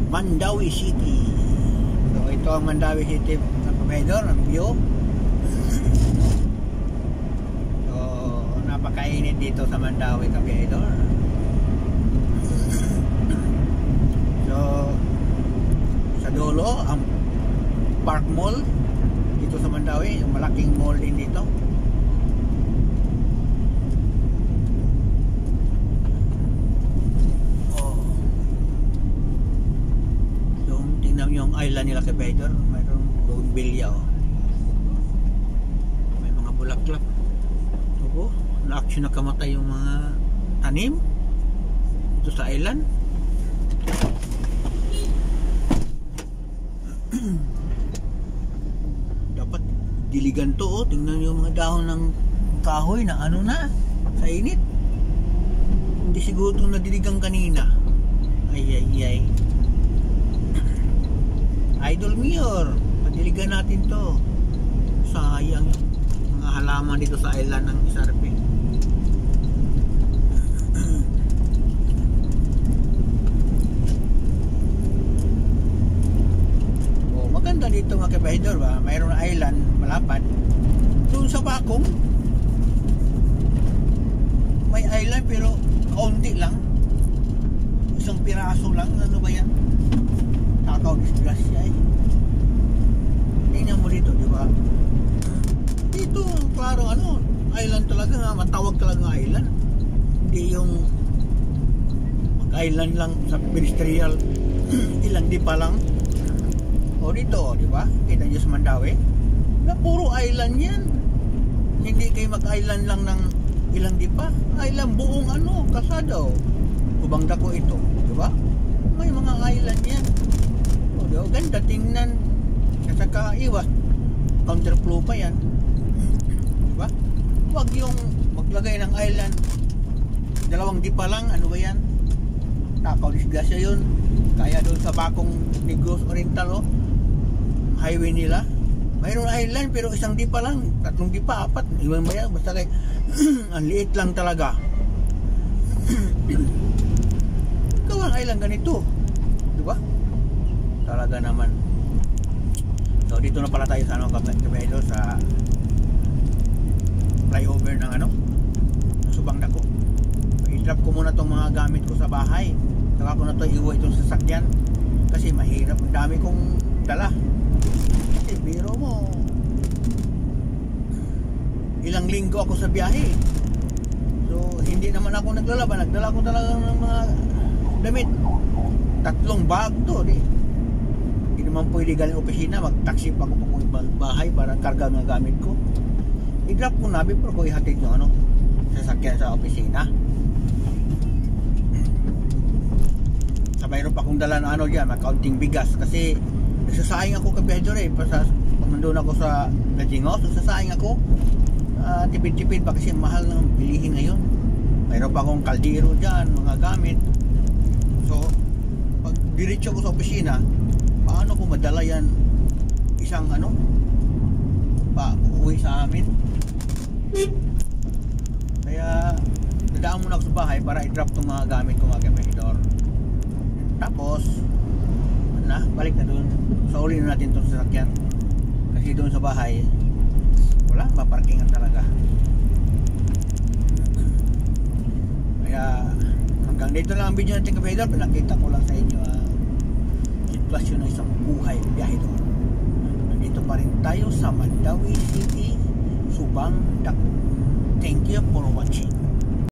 Mandawi City. So ito ang Mandawi City sa Kabedor, ang view. So napakainit dito sa Mandawi, Kabedor. So sa dulo ang Park Mall dito sa Mandawi, yung malaking mall din dito. Yung island nila kay Pedro, mayroong bougainvillea, oh. May mga bulaklak. So, na-action na kamatay yung mga tanim dito sa island. Dapat diligan to, oh. Tingnan yung mga dahon ng kahoy na ano na sa init. Hindi siguro itong nadiligan kanina. Ay. Idol Mayor, padiligan natin to. Sayang yung mga halaman dito sa island ng Isarpe. Oh, maganda dito mga kabahidor ba? Mayroon na island malapad. Doon sa Bakong may island pero kaunti lang. Isang piraso lang. Ano ba yan? Takaw disgrasya eh. Tingnan mo dito, di ba? Dito, klaro ano, island talaga nga, matawag talaga island. Hindi yung mag-island lang sa pedestrian ilang di pa lang. O dito, di ba? Kita nyo sa Mandawi na puro island yan. Hindi kayo mag-island lang ng ilang di pa. Island buong ano, kasado. Kubang dako ito, di ba? May mga island yan. O, ganda tingnan. Saka iwas counterflow pa yan, diba? Huwag yung maglagay ng island dalawang di pa lang. Ano ba yan? Takaw disgrasya yun. Kaya doon sa Bakong Negros Oriental, oh, highway nila, mayroon island pero isang di pa lang, tatlong di pa, apat, iwan ba yan? Basta like ang liit lang talaga. Ikaw ang island ganito, diba? Talaga naman. So dito na pala tayo sa ano, Kabedor, sa flyover ng ano, Subang Dako. I-drop ko muna tong mga gamit ko sa bahay. Saka ko na to iuwi itong sasakyan kasi mahirap, ang dami kong dala. Kasi biro mo, ilang linggo ako sa biyahe. So hindi naman ako naglalaba, nagdala ko talaga ng mga damit. 3 bag to, di. Hindi naman pwede galing opisina, mag-taxi pa ako pa bahay para karga ng gamit ko. I-drop ko na before ko ihatid yung ano, sasakyan sa opisina. Sa mayroon pa akong dala na ano dyan, kaunting bigas kasi nagsasaing ako Kabedor eh. Pag nandun ako sa Lajingos, nagsasaing ako. Tipid-tipid pa kasi mahal ng bilihin ngayon. Mayroon pa akong kaldero dyan, mga gamit. So pag diretso ko sa opisina, paano ko madala yan isang ano pa uwi sa amin? Kaya dadaan muna ako sa bahay para i-drop itong mga gamit ko mga Kabedor. Tapos na, balik na doon. So uli na natin itong sasakyan kasi doon sa bahay wala, maparkingan talaga. Kaya hanggang dito lang ang video natin Kabedor. Pinakita ko lang sa inyo sitwasyon ng isang buhay biyahe doon. Nandito pa rin tayo sa Mandawi City, Subang Dako. Thank you for watching.